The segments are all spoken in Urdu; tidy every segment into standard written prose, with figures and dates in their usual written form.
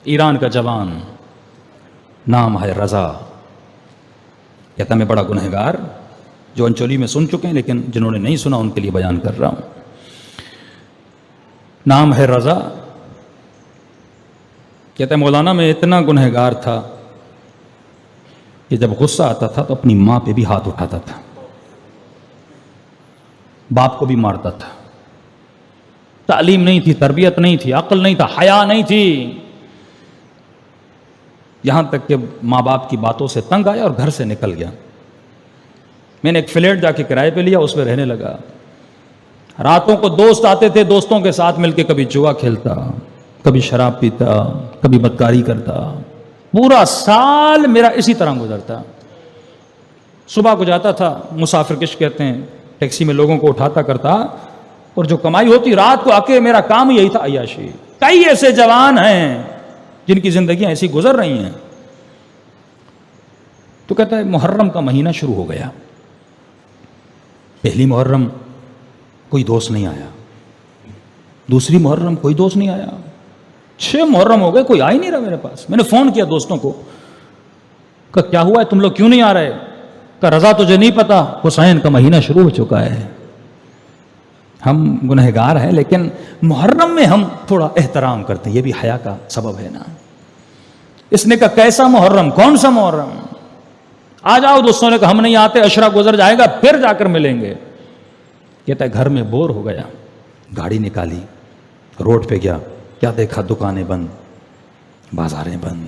ایران کا جوان، نام ہے رضا، کہتا میں بڑا گنہگار، جو انچولی میں سن چکے ہیں لیکن جنہوں نے نہیں سنا ان کے لیے بیان کر رہا ہوں۔ نام ہے رضا، کہتا ہے مولانا میں اتنا گنہگار تھا کہ جب غصہ آتا تھا تو اپنی ماں پہ بھی ہاتھ اٹھاتا تھا، باپ کو بھی مارتا تھا۔ تعلیم نہیں تھی، تربیت نہیں تھی، عقل نہیں تھا، حیا نہیں تھی، یہاں تک کہ ماں باپ کی باتوں سے تنگ آیا اور گھر سے نکل گیا۔ میں نے ایک فلیٹ جا کے کرائے پہ لیا، اس میں رہنے لگا۔ راتوں کو دوست آتے تھے، دوستوں کے ساتھ مل کے کبھی جوا کھیلتا، کبھی شراب پیتا، کبھی بدکاری کرتا۔ پورا سال میرا اسی طرح گزرتا۔ صبح کو جاتا تھا، مسافر کش کہتے ہیں، ٹیکسی میں لوگوں کو اٹھاتا کرتا، اور جو کمائی ہوتی رات کو آ کے میرا کام یہی تھا، عیاشی۔ کئی ایسے جوان ہیں جن کی زندگیاں ایسی گزر رہی ہیں۔ تو کہتا ہے محرم کا مہینہ شروع ہو گیا، پہلی محرم کوئی دوست نہیں آیا، دوسری محرم کوئی دوست نہیں آیا، 6 محرم ہو گئے کوئی آ ہی نہیں رہا میرے پاس۔ میں نے فون کیا دوستوں کو، کہ کیا ہوا ہے، تم لوگ کیوں نہیں آ رہے؟ کہ رضا تجھے نہیں پتا، حسین کا مہینہ شروع ہو چکا ہے۔ ہم گنہگار ہیں لیکن محرم میں ہم تھوڑا احترام کرتے ہیں، یہ بھی حیا کا سبب ہے نا۔ اس نے کہا کیسا محرم، کون سا محرم؟ آ جاؤ۔ دوستوں نے کہا ہم نہیں آتے، عشرہ گزر جائے گا پھر جا کر ملیں گے۔ کہتا ہے گھر میں بور ہو گیا، گاڑی نکالی، روڈ پہ گیا، کیا دیکھا، دکانیں بند، بازاریں بند،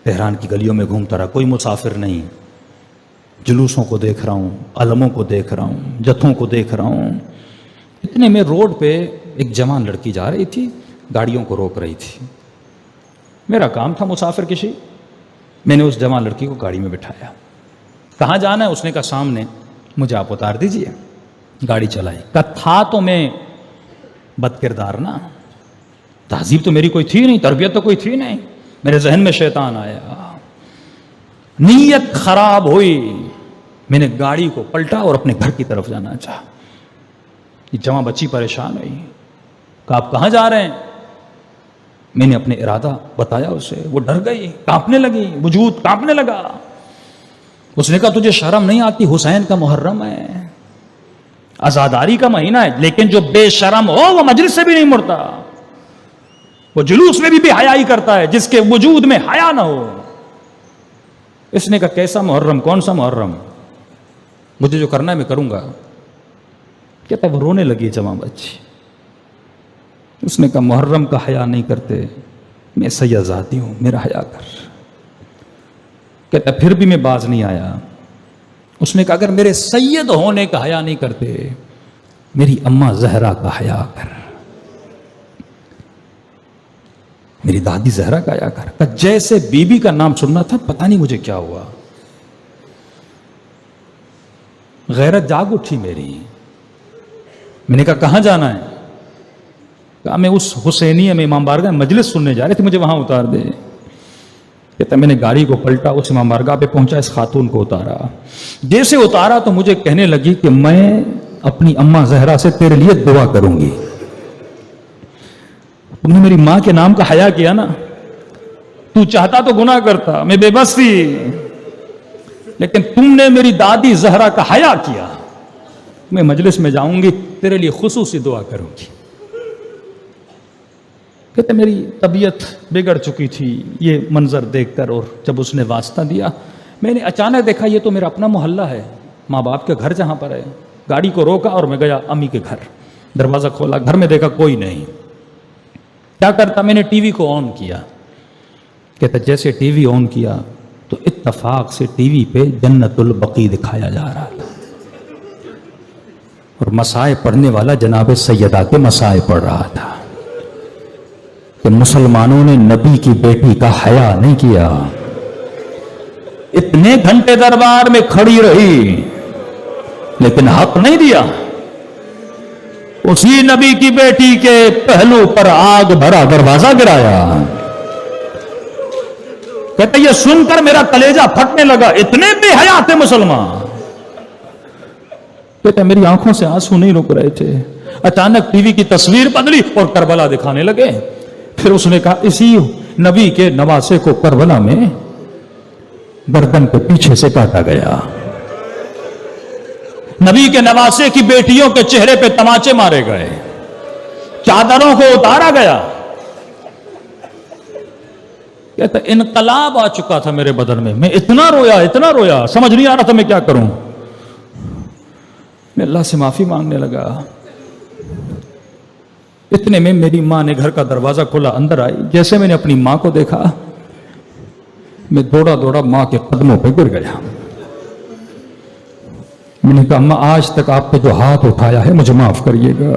تہران کی گلیوں میں گھومتا رہا، کوئی مسافر نہیں، جلوسوں کو دیکھ رہا ہوں، علموں کو دیکھ رہا ہوں، جتھوں کو دیکھ رہا ہوں۔ اتنے میں روڈ پہ ایک جوان لڑکی جا رہی تھی، گاڑیوں کو روک رہی تھی۔ میرا کام تھا مسافر کشی، میں نے اس جوان لڑکی کو گاڑی میں بٹھایا۔ کہاں جانا ہے؟ اس نے کہا سامنے، مجھے آپ اتار دیجئے۔ گاڑی چلائی۔ کہا تھا تو میں بد کردار نا، تہذیب تو میری کوئی تھی نہیں، تربیت تو کوئی تھی نہیں، میرے ذہن میں شیطان آیا، نیت خراب ہوئی، میں نے گاڑی کو پلٹا اور اپنے گھر کی طرف جانا چاہا۔ یہ جوان بچی پریشان ہوئی، کہا آپ کہاں جا رہے ہیں؟ میں نے اپنے ارادہ بتایا اسے، وہ ڈر گئی، کانپنے لگی، وجود کانپنے لگا۔ اس نے کہا تجھے شرم نہیں آتی؟ حسین کا محرم ہے، عزاداری کا مہینہ ہے، لیکن جو بے شرم ہو وہ مجلس سے بھی نہیں مڑتا، وہ جلوس میں بھی بے حیائی کرتا ہے، جس کے وجود میں حیا نہ ہو۔ اس نے کہا کیسا محرم، کون سا محرم؟ مجھے جو کرنا ہے میں کروں گا۔ کہتا وہ رونے لگی جوان بچی۔ اس نے کہا محرم کا حیا نہیں کرتے، میں سیدزادی ہوں، میرا حیا کر۔ کہتا پھر بھی میں باز نہیں آیا۔ اس نے کہا اگر میرے سید ہونے کا حیا نہیں کرتے، میری اماں زہرا کا حیا کر، میری دادی زہرا کا حیا کر۔ کہا جیسے بی بی کا نام سننا تھا پتہ نہیں مجھے کیا ہوا، غیرت جاگ اٹھی میری۔ میں نے کہا کہاں جانا ہے؟ کہا میں اس حسینیہ میں امام بارگاہ مجلس سننے جا رہے تھے، مجھے وہاں اتار دے۔ کہتا میں نے گاڑی کو پلٹا، اس امام بارگاہ پہ پہنچا، اس خاتون کو اتارا۔ جیسے اتارا تو مجھے کہنے لگی کہ میں اپنی اماں زہرا سے تیرے لیے دعا کروں گی۔ تم نے میری ماں کے نام کا حیا کیا نا، تو چاہتا تو گناہ کرتا، میں بے بس تھی، لیکن تم نے میری دادی زہرا کا حیا کیا، میں مجلس میں جاؤں گی، تیرے لیے خصوصی دعا کروں گی۔ کہتے میری طبیعت بگڑ چکی تھی یہ منظر دیکھ کر، اور جب اس نے واسطہ دیا میں نے اچانک دیکھا یہ تو میرا اپنا محلہ ہے، ماں باپ کے گھر جہاں پر ہے۔ گاڑی کو روکا اور میں گیا امی کے گھر، دروازہ کھولا، گھر میں دیکھا کوئی نہیں۔ کیا کرتا؟ میں نے ٹی وی کو آن کیا۔ کہتا جیسے ٹی وی آن کیا تو اتفاق سے ٹی وی پہ جنت البقیع دکھایا جا رہا تھا، اور مسائے پڑھنے والا جناب سیدہ کے مسائے پڑھ رہا تھا کہ مسلمانوں نے نبی کی بیٹی کا حیا نہیں کیا، اتنے گھنٹے دربار میں کھڑی رہی لیکن حق نہیں دیا، اسی نبی کی بیٹی کے پہلو پر آگ بھرا دروازہ گرایا۔ کہتے یہ سن کر میرا کلیجہ پھٹنے لگا، اتنے بے حیا تھے مسلمان۔ کہتے میری آنکھوں سے آنسو نہیں رک رہے تھے۔ اچانک ٹی وی کی تصویر بدلی اور کربلا دکھانے لگے۔ پھر اس نے کہا اسی نبی کے نواسے کو کربلا میں گردن کے پیچھے سے کاٹا گیا، نبی کے نواسے کی بیٹیوں کے چہرے پہ تماچے مارے گئے، چادروں کو اتارا گیا۔ کہتا انقلاب آ چکا تھا میرے بدن میں اتنا رویا، سمجھ نہیں آ رہا تھا میں کیا کروں۔ میں اللہ سے معافی مانگنے لگا۔ اتنے میں میری ماں نے گھر کا دروازہ کھولا، اندر آئی۔ جیسے میں نے اپنی ماں کو دیکھا، میں دوڑا ماں کے قدموں پہ گر گیا۔ میں نے کہا ماں آج تک آپ پہ جو ہاتھ اٹھایا ہے مجھے معاف کریے گا،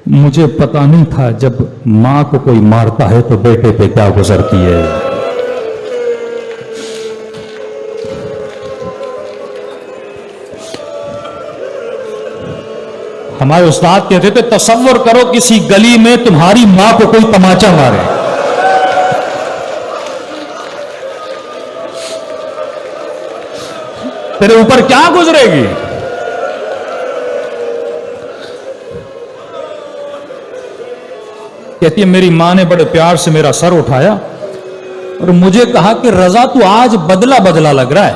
مجھے پتا نہیں تھا جب ماں کو کوئی مارتا ہے تو بیٹے پہ کیا گزرتی ہے۔ ہمارے استاد کہتے تھے تصور کرو کسی گلی میں تمہاری ماں کو کوئی تماچا مارے، تیرے اوپر کیا گزرے گی؟ کہتی ہے میری ماں نے بڑے پیار سے میرا سر اٹھایا اور مجھے کہا کہ رضا تو آج بدلا لگ رہا ہے،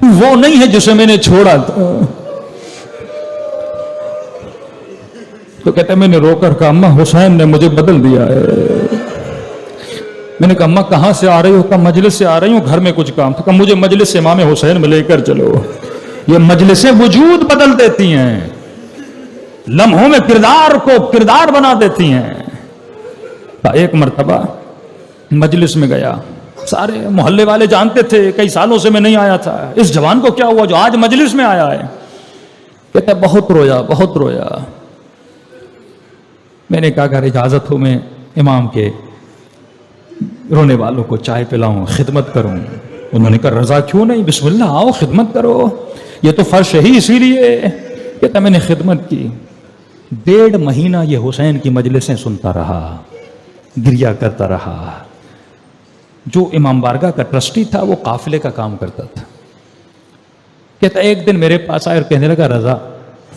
تو وہ نہیں ہے جسے میں نے چھوڑا تھا۔ تو کہتے میں نے رو کر کہا اماں حسین نے مجھے بدل دیا ہے۔ میں نے کہا اماں کہاں سے آ رہی ہو؟ کہا مجلس سے آ رہی ہوں، گھر میں کچھ کام تھا۔ کہا مجھے مجلس سے امام حسین میں لے کر چلو، یہ مجلسیں وجود بدل دیتی ہیں، لمحوں میں کردار کو کردار بنا دیتی ہیں۔ ایک مرتبہ مجلس میں گیا، سارے محلے والے جانتے تھے کئی سالوں سے میں نہیں آیا تھا، اس جوان کو کیا ہوا جو آج مجلس میں آیا ہے؟ کہتا بہت رویا۔ میں نے کہا اگر اجازت ہو میں امام کے رونے والوں کو چائے پلاؤں، خدمت کروں۔ انہوں نے کہا رضا کیوں نہیں، بسم اللہ آؤ خدمت کرو، یہ تو فرش ہی اسی لیے۔ کہتا میں نے خدمت کی، 1.5 مہینہ یہ حسین کی مجلسیں سنتا رہا، گریا کرتا رہا۔ جو امام بارگاہ کا ٹرسٹی تھا وہ قافلے کا کام کرتا تھا۔ کہتا ایک دن میرے پاس آئے اور کہنے لگا رضا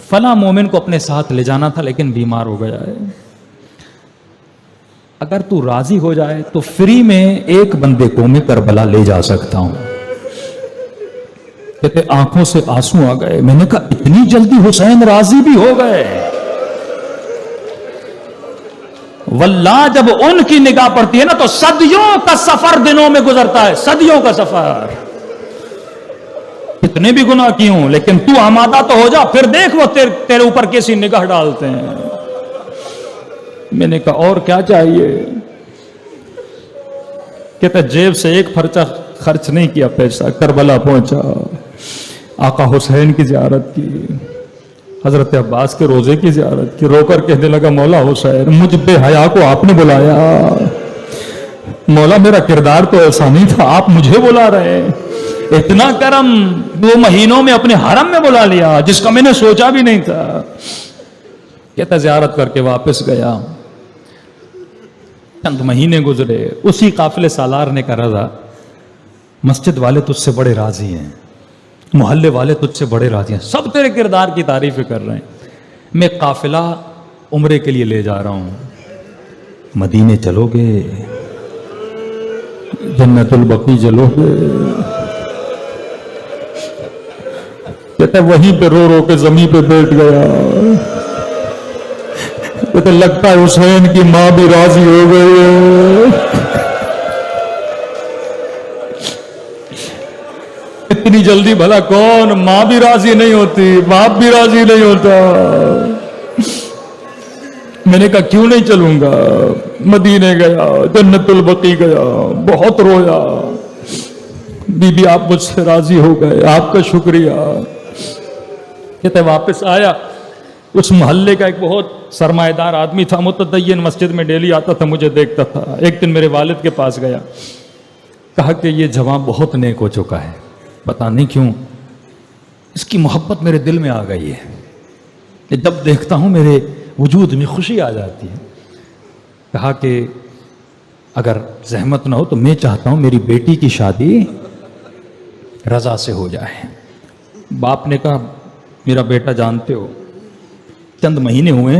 فلاں مومن کو اپنے ساتھ لے جانا تھا لیکن بیمار ہو گیا ہے، اگر تو راضی ہو جائے تو فری میں ایک بندے کو میں کربلا لے جا سکتا ہوں۔ کہتے آنکھوں سے آنسو آ گئے۔ میں نے کہا اتنی جلدی حسین راضی بھی ہو گئے؟ واللہ جب ان کی نگاہ پڑتی ہے نا تو صدیوں کا سفر دنوں میں گزرتا ہے، صدیوں کا سفر۔ کتنے بھی گناہ کی ہوں لیکن تو آمادہ تو ہو جا، پھر دیکھ وہ تیرے اوپر کیسی نگاہ ڈالتے ہیں۔ میں نے کہا اور کیا چاہیے؟ کہتا جیب سے ایک پرچہ خرچ نہیں کیا پیسہ، کربلا پہنچا، آقا حسین کی زیارت کی، حضرت عباس کے روزے کی زیارت کی، رو کر کہنے لگا مولا حسین مجھ بے حیا کو آپ نے بلایا، مولا میرا کردار تو ایسا نہیں تھا، آپ مجھے بلا رہے ہیں، اتنا کرم 2 مہینوں میں اپنے حرم میں بلا لیا جس کا میں نے سوچا بھی نہیں تھا۔ کہتا زیارت کر کے واپس گیا، چند مہینے گزرے، اسی قافلے سالار نے کہا رضا مسجد والے تجھ سے بڑے راضی ہیں، محلے والے تجھ سے بڑے راضی ہیں، سب تیرے کردار کی تعریفیں کر رہے ہیں، میں قافلہ عمرے کے لیے لے جا رہا ہوں، مدینے چلو گے، جنت البقیع چلو گے؟ کہتا وہیں پہ رو کے زمین پہ بیٹھ گیا۔ کہتا لگتا ہے حسین کی ماں بھی راضی ہو گئی ہے۔ اتنی جلدی بھلا کون ماں بھی راضی نہیں ہوتی، باپ بھی راضی نہیں ہوتا۔ میں نے کہا کیوں نہیں چلوں گا؟ مدینے گیا، جنت البقیع گیا، بہت رویا، بی بی آپ مجھ سے راضی ہو گئے، آپ کا شکریہ۔ کہتے واپس آیا، اس محلے کا ایک بہت سرمایہ دار آدمی تھا، متدین، مسجد میں ڈیلی آتا تھا، مجھے دیکھتا تھا۔ ایک دن میرے والد کے پاس گیا، کہا کہ یہ جوان بہت نیک ہو چکا ہے، پتا نہیں کیوں اس کی محبت میرے دل میں آ گئی ہے، کہ جب دیکھتا ہوں میرے وجود میں خوشی آ جاتی ہے۔ کہا کہ اگر زحمت نہ ہو تو میں چاہتا ہوں میری بیٹی کی شادی رضا سے ہو جائے۔ باپ نے کہا میرا بیٹا جانتے ہو چند مہینے ہوئے